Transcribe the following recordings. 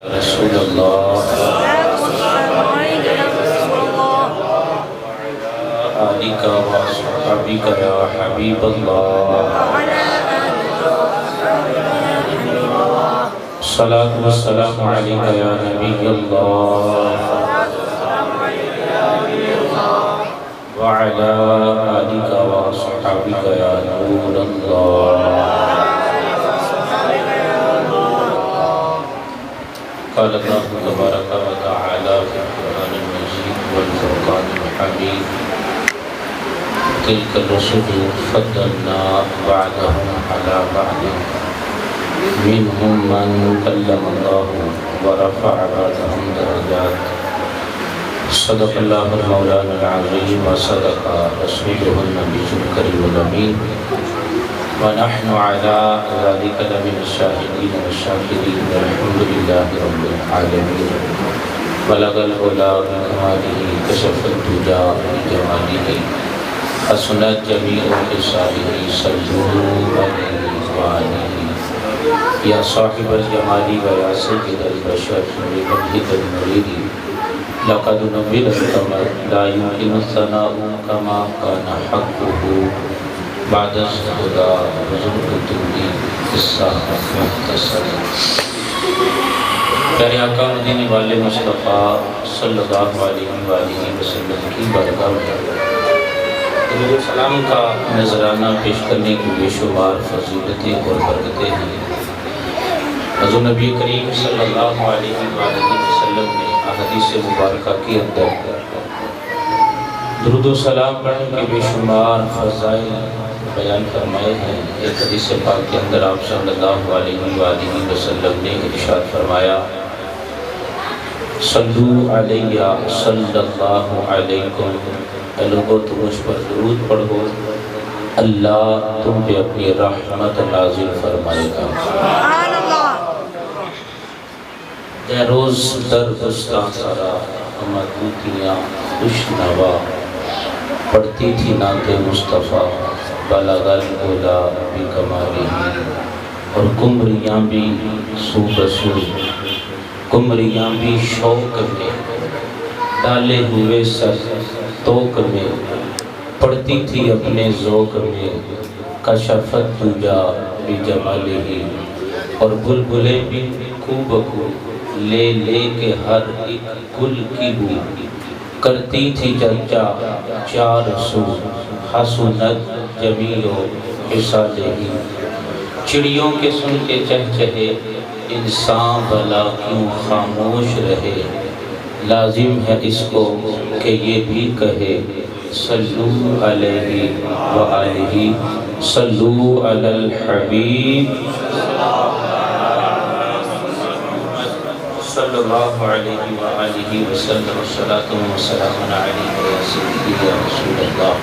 رسول اللہ آلک و صحابک یا حبیب اللہ صلاة والسلام علیک یا نبی اللہ وعلی آلک و صحابک یا نور اللہ قال اللہ تبارک و تعالی فی القرآن المجید والفرقان الحمید تلک الرسل فضلنا بعضهم على بعض منهم من کلم اللہ ورفع بعضهم درجات صدق اللہ مولانا العظیم وصدق رسوله النبی الکریم الامین ونحن على ذلك لمن الشاهدين والشاكرين والحمد لله رب العالمين بلغ العلا بكماله كشف الدجى بجماله حسنت جميع خصاله صلوا عليه وآله يا صاحب الجمال ويا سيد البشر بمنه المريد لقد نبل القمر لا يمكن الثناء كما كان حقه بعد الخدا بزرگ تبی قصہ مختصر پیارے آقا مدینے والے مصطفیٰ صلی اللہ علیہ وآلہ وسلم کی بارگاہ میں درود و سلام کا نذرانہ پیش کرنے کی بے شمار فضیلتیں اور برکتیں ہیں۔ حضور نبی کریم صلی اللہ علیہ وآلہ وسلم نے احادیث مبارکہ کے اندر درود و سلام پڑھنے کے بے شمار فضائل بیان فرمائے ہیں۔ ایک حدیث پاک کے اندر آپ صلی اللہ علیہ وآلہ وسلم نے ارشاد فرمایا صلو علیہ صلی اللہ علیکم، اے لوگو تم مجھ پر درود پڑھو اللہ تم پہ اپنی رحمت نازل فرمائے گا۔ اے روز در بستان سارا مدوتیاں خوش نوا پڑھتی تھی نعت مصطفیٰ بلغ العلا بکمالہ، اور کمریاں بھی سو بسو، کمریاں بھی شوق میں ڈالے ہوئے سر توق میں پڑھتی تھی اپنے ذوق میں کشفت دجا بجمالہ، اور بلبلیں بھی کو بکو لے لے کے ہر ایک گل کی بو کرتی تھی چرچا چار سو حسنت جمیل و خصالہ، چڑیوں کے سن کے چہچہے انسان بھلا کیوں خاموش رہے، لازم ہے اس کو کہ یہ بھی کہے صلو علیہ وآلہ صلو علی الحبیب صلی اللہ علیہ وآلہ وسلم صلاۃ و سلام علیہ یا سیدی یا رسول اللہ۔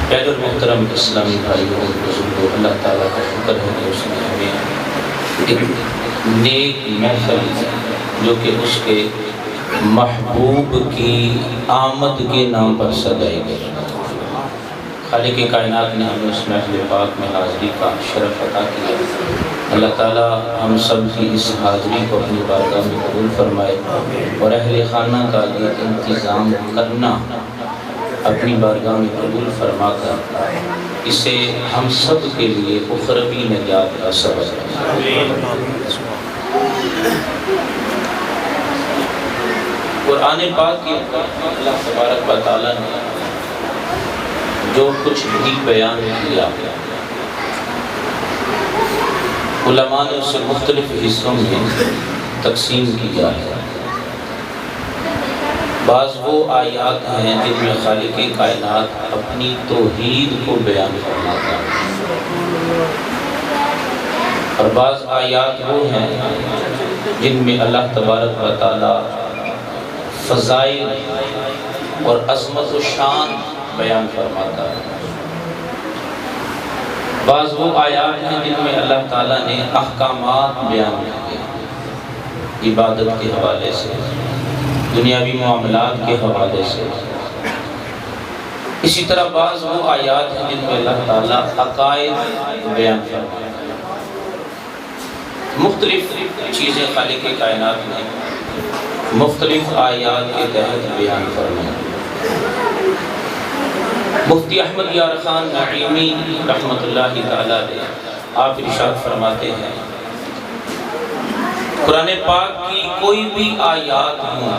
پیارے اور محترم اسلامی بھائیوں اور بزرگوں، اللہ تعالیٰ کا شکر ہے کہ اس نے ہمیں ایک نیک محفل جو کہ اس کے محبوب کی آمد کے نام پر سجائی گئی، خالق کائنات نے ہمیں اس محفل پاک میں حاضری کا شرف عطا کیا۔ اللہ تعالیٰ ہم سب کی اس حاضری کو اپنی بارگاہ میں قبول فرمائے، اور اہل خانہ کا یہ انتظام کرنا اپنی بارگاہ میں قبول فرما کر اسے ہم سب کے لیے اخروی نجات کا سبب ہے۔ قرآن پاک کے اللہ تبارک و تعالیٰ نے جو کچھ بھی بیان کیا، علماء نے اسے مختلف حصوں میں تقسیم کیا ہے۔ بعض وہ آیات ہیں جن میں خالق کائنات اپنی توحید کو بیان فرماتا ہے، اور بعض آیات وہ ہیں جن میں اللہ تبارک و تعالی فضائل اور عظمت و شان بیان فرماتا ہے۔ بعض وہ آیات ہیں جن میں اللہ تعالیٰ نے احکامات بیان کیے، عبادت کے حوالے سے، دنیاوی معاملات کے حوالے سے۔ اسی طرح بعض وہ آیات ہیں جن میں اللہ تعالیٰ عقائد بیان فرماتا ہے۔ مختلف چیزیں خالق کائنات نے مختلف آیات کے تحت بیان فرمائیں۔ مفتی احمد یار خان نعیمی رحمۃ اللہ تعالیٰ علیہ آپ ارشاد فرماتے ہیں قرآن پاک کی کوئی بھی آیات ہوں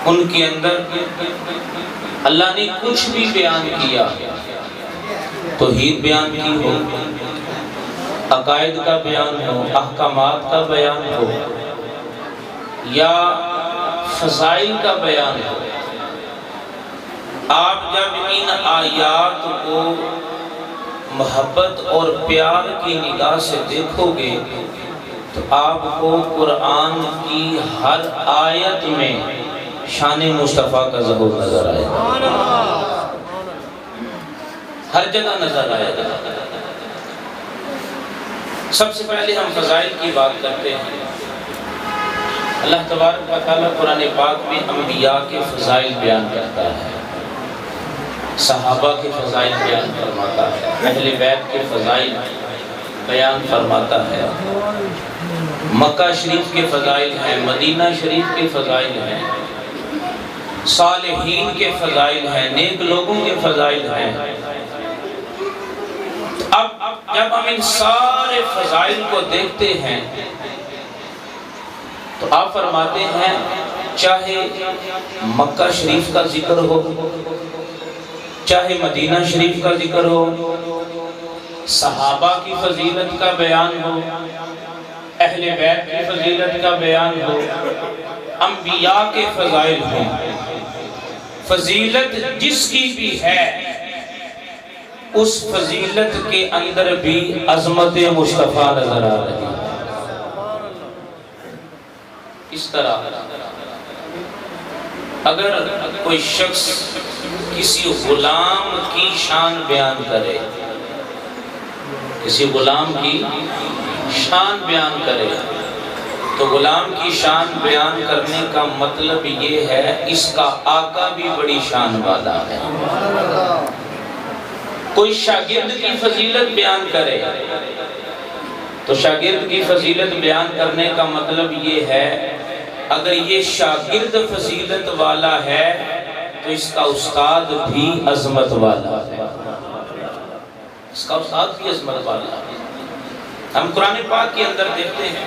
ان کے اندر اللہ نے کچھ بھی بیان کیا، توحید بیان کی ہو، عقائد کا بیان ہو، احکامات کا بیان ہو یا فضائل کا بیان ہو، آپ جب ان آیات کو محبت اور پیار کی نگاہ سے دیکھو گے تو آپ کو قرآن کی ہر آیت میں شان مصطفیٰ کا ظہور نظر آئے گا، ہر جگہ نظر آئے گا۔ سب سے پہلے ہم فضائل کی بات کرتے ہیں۔ اللہ تبارک و تعالیٰ قرآن پاک میں انبیاء کے فضائل بیان کرتا ہے، صحابہ کے فضائل بیان فرماتا ہے، اہل بیت کے فضائل بیان فرماتا ہے، مکہ شریف کے فضائل ہیں، مدینہ شریف کے فضائل ہیں، صالحین کے فضائل ہیں، نیک لوگوں کے فضائل ہیں۔ اب جب ہم ان سارے فضائل کو دیکھتے ہیں تو آپ فرماتے ہیں چاہے مکہ شریف کا ذکر ہو، چاہے مدینہ شریف کا ذکر ہو، صحابہ کی فضیلت کا بیان ہو، اہل بیت کی فضیلت کا بیان ہو، انبیاء کے فضائل ہوں، فضیلت جس کی بھی ہے اس فضیلت کے اندر بھی عظمت مصطفیٰ نظر آ رہی ہے۔ اس طرح اگر کوئی شخص کسی غلام کی شان بیان کرے، کسی غلام کی شان بیان کرے تو غلام کی شان بیان کرنے کا مطلب یہ ہے اس کا آقا بھی بڑی شان والا ہے۔ کوئی شاگرد کی فضیلت بیان کرے تو شاگرد کی فضیلت بیان کرنے کا مطلب یہ ہے اگر یہ شاگرد فضیلت والا ہے تو اس کا استاد بھی عظمت والا ہے، اس کا استاد بھی عظمت والا ہے۔ ہم قرآن پاک کے اندر دیکھتے ہیں،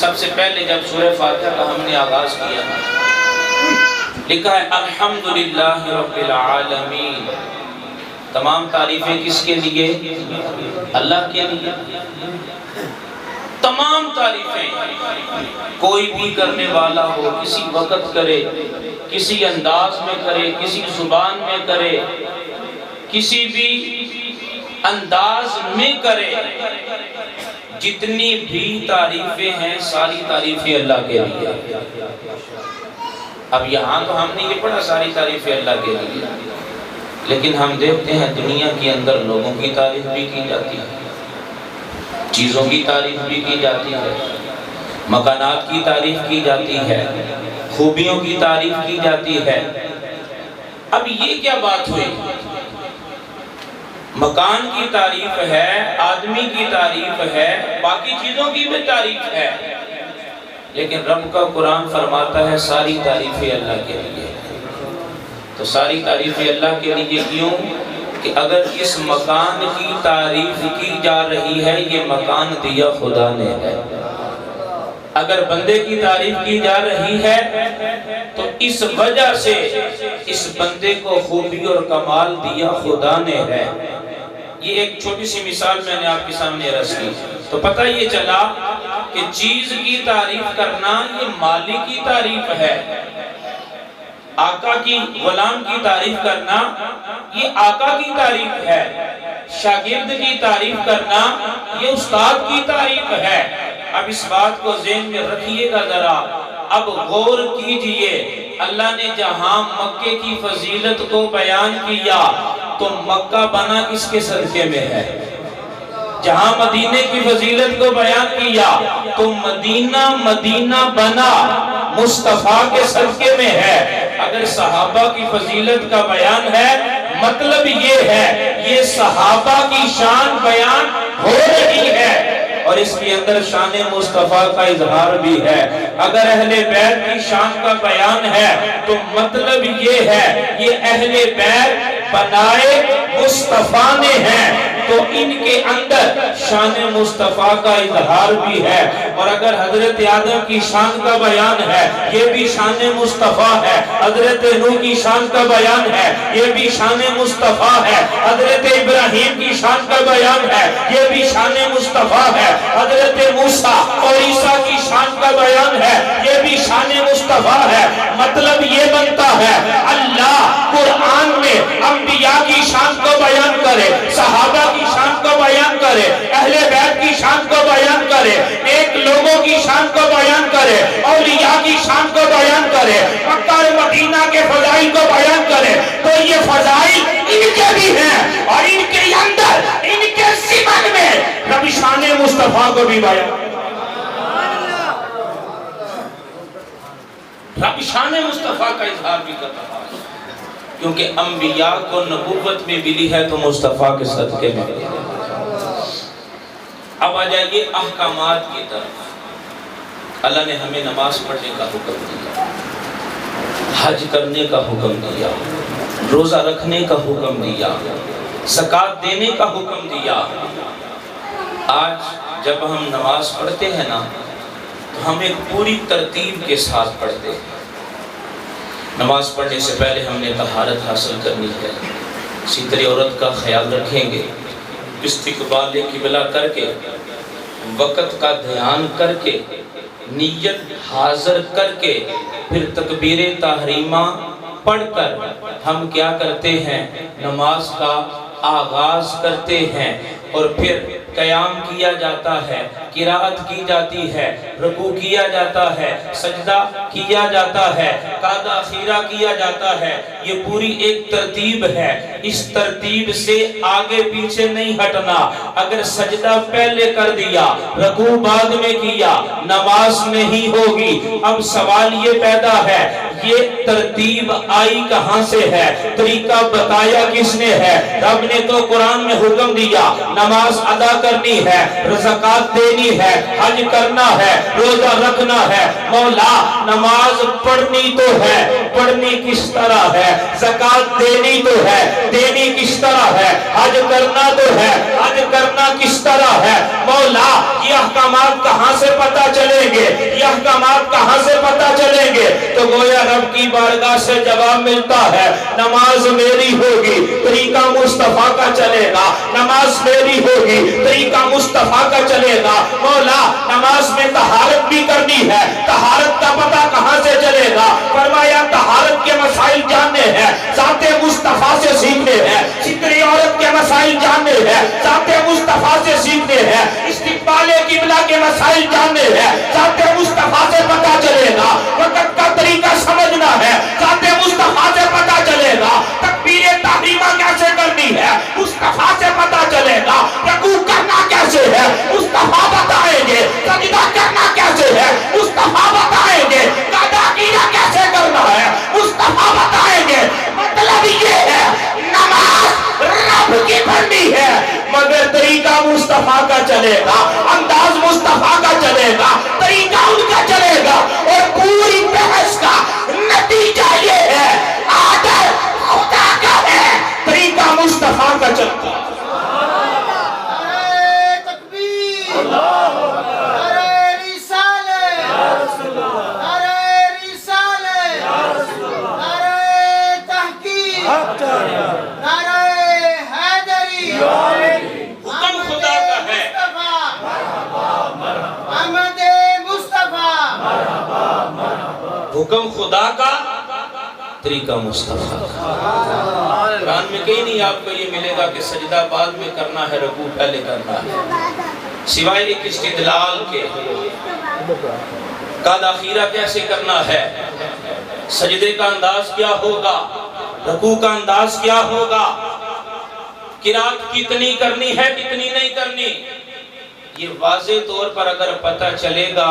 سب سے پہلے جب سورہ فاتحہ کا ہم نے آغاز کیا لکھا ہے الحمدللہ رب العالمین، تمام تعریفیں کس کے لیے؟ اللہ کے لیے۔ تمام تعریفیں کوئی بھی کرنے والا ہو، کسی وقت کرے، کسی انداز میں کرے، کسی زبان میں کرے، کسی بھی انداز میں کرے، جتنی بھی تعریفیں ہیں ساری تعریفیں اللہ کے لیے۔ اب یہاں تو ہم نے یہ پڑھا ساری تعریفیں اللہ کے لیے، لیکن ہم دیکھتے ہیں دنیا کے اندر لوگوں کی تعریف بھی کی جاتی ہے، چیزوں کی تعریف بھی کی جاتی ہے، مکانات کی تعریف کی جاتی ہے، خوبیوں کی تعریف کی جاتی ہے۔ اب یہ کیا بات ہوئی؟ مکان کی تعریف ہے، آدمی کی تعریف ہے، باقی چیزوں کی بھی تعریف ہے، لیکن رب کا قرآن فرماتا ہے ساری تعریفیں اللہ کے لیے۔ تو ساری تعریفیں اللہ کے لیے کیوں؟ کہ اگر اس مکان کی تعریف کی جا رہی ہے یہ مکان دیا خدا نے ہے، اگر بندے کی تعریف کی جا رہی ہے تو اس وجہ سے اس بندے کو خوبی اور کمال دیا خدا نے ہے۔ یہ ایک چھوٹی سی مثال میں نے آپ کے سامنے عرض کی تو پتہ یہ چلا کہ چیز کی تعریف کرنا یہ مالک کی تعریف ہے، آقا کی غلام کی تعریف کرنا یہ آقا کی تعریف ہے، شاگرد کی تعریف کرنا یہ استاد کی تعریف ہے۔ اب اس بات کو ذہن میں رکھیے گا ذرا، اب غور کیجئے، اللہ نے جہاں مکے کی فضیلت کو بیان کیا تو مکہ بنا کس کے صدقے میں ہے؟ جہاں مدینے کی فضیلت کو بیان کیا تو مدینہ بنا مصطفیٰ کے صدقے میں ہے۔ اگر صحابہ کی فضیلت کا بیان ہے مطلب یہ ہے یہ صحابہ کی شان بیان ہو رہی ہے، اور اس کے اندر شان مصطفیٰ کا اظہار بھی ہے۔ اگر اہل بیت کی شان کا بیان ہے تو مطلب یہ ہے یہ اہل بیت بنائے مصطفیٰ نے ہیں، تو ان کے اندر شان مصطفیٰ کا اظہار بھی ہے۔ اور اگر حضرت آدم کی شان کا بیان ہے یہ بھی شان مصطفیٰ ہے، حضرت نوح کی شان کا بیان ہے یہ بھی شان مصطفیٰ ہے، حضرت ابراہیم کی شان کا بیان ہے یہ بھی شان مصطفیٰ ہے، حضرت موسیٰ اور عیسیٰ کی شان کا بیان ہے یہ بھی شان مصطفیٰ ہے۔ مطلب یہ بنتا ہے اللہ قرآن میں انبیاء کی شان کو بیان کرے، صحابہ کی شان کو بیان کرے، اہل بیت کی شان کو بیان کرے، نیک لوگوں کی شان کو بیان کرے، اولیاء کی شان کو بیان کرے، مکہ اور مدینہ کے فضائل کو بیان کرے، تو یہ فضائل ان کے بھی ہیں اور ان کے اندر ان کے ضمن میں رب شان مصطفیٰ کو بھی بیان کرے۔ رب شان مصطفیٰ کا اظہار بھی کرتا ہے، کیونکہ انبیاء کو نبوت میں ملی ہے تو مصطفیٰ کے صدقے میں ملی ہے۔ اب آ جائیے احکامات کی طرف۔ اللہ نے ہمیں نماز پڑھنے کا حکم دیا، حج کرنے کا حکم دیا، روزہ رکھنے کا حکم دیا، زکوٰۃ دینے کا حکم دیا۔ آج جب ہم نماز پڑھتے ہیں نا تو ہم ایک پوری ترتیب کے ساتھ پڑھتے ہیں۔ نماز پڑھنے سے پہلے ہم نے طہارت حاصل کرنی ہے، ستر عورت کا خیال رکھیں گے، استقبال قبلہ کر کے، وقت کا دھیان کر کے، نیت حاضر کر کے، پھر تکبیر تحریمہ پڑھ کر ہم کیا کرتے ہیں؟ نماز کا آغاز کرتے ہیں، اور پھر قیام کیا جاتا ہے، قرأت کی جاتی ہے، رکوع کیا جاتا ہے، سجدہ کیا جاتا ہے، قعدہ اخیرہ کیا جاتا ہے۔ یہ پوری ایک ترتیب ہے، اس ترتیب سے آگے پیچھے نہیں ہٹنا۔ اگر سجدہ پہلے کر دیا، رکوع بعد میں کیا، نماز نہیں ہوگی۔ اب سوال یہ پیدا ہے یہ ترتیب آئی کہاں سے ہے؟ طریقہ بتایا کس نے ہے؟ رب نے تو قرآن میں حکم دیا نماز ادا کرنی ہے، زکوٰۃ دینی ہے، حج کرنا ہے، روزہ رکھنا ہے۔ مولا نماز پڑھنی تو ہے، پڑھنی کس طرح ہے؟ زکوٰۃ دینی تو ہے، دینی کس طرح ہے؟ حج کرنا تو ہے، حج کرنا کس طرح ہے؟ مولا یہ احکامات کہاں سے پتہ چلیں گے؟ یہ احکامات کہاں سے پتہ چلیں گے؟ تو گویا رب کی بارگاہ سے جواب ملتا ہے نماز میری ہوگی، طریقہ مصطفیٰ کا چلے گا، نماز میری ہوگی، طریقہ مصطفیٰ کا چلے گا۔ مولا نماز میں طہارت بھی کرنی ہے، طہارت کا پتہ کہاں سے چلے گا؟ فرمایا طہارت کے مسائل جاننے ہیں، ذات مصطفیٰ سے سیکھنے ہیں، ستر عورت کے مسائل جاننے ہیں، ذات مصطفیٰ سے سیکھنے ہیں، استقبال قبلہ کے مسائل جاننے ہیں، ذات مصطفیٰ سے پتہ چلے گا۔ وقت کا طریقہ سمجھنا ہے، ذات مصطفیٰ سے پتہ چلے گا۔ تکبیر تحریمہ کیسے کرنی ہے؟ مصطفیٰ سے پتہ چلے گا۔ رکوع کرنا کیسے ہے؟ مصطفیٰ بتائیں گے۔ سجدہ کرنا کیسے ہے؟ مصطفیٰ بتائیں گے۔ قعدہ اخیرہ کیسے کرنا ہے؟ مصطفیٰ بتائیں گے۔ مطلب یہ ہے نماز رب کی پڑھنی ہے، مگر طریقہ مصطفیٰ کا چلے گا، انداز مصطفیٰ کا چلے گا، طریقہ ان کا چلے گا۔ اور پوری بحث کا نتیجہ یہ ہے آدر خدا کا ہے، طریقہ مصطفیٰ کا چلتا ہے۔ حکم خدا کا، طریقہ مصطفیٰ کا۔ قرآن میں کہیں نہیں آپ کو یہ ملے گا کہ سجدہ بعد میں کرنا ہے، رکوع پہلے کرنا ہے، سوائے ایک استدلال کے۔ قعدہ اخیرہ کیسے کرنا ہے، سجدے کا انداز کیا ہوگا، رکوع کا انداز کیا ہوگا، قرأت کتنی کرنی ہے کتنی نہیں کرنی، یہ واضح طور پر اگر پتہ چلے گا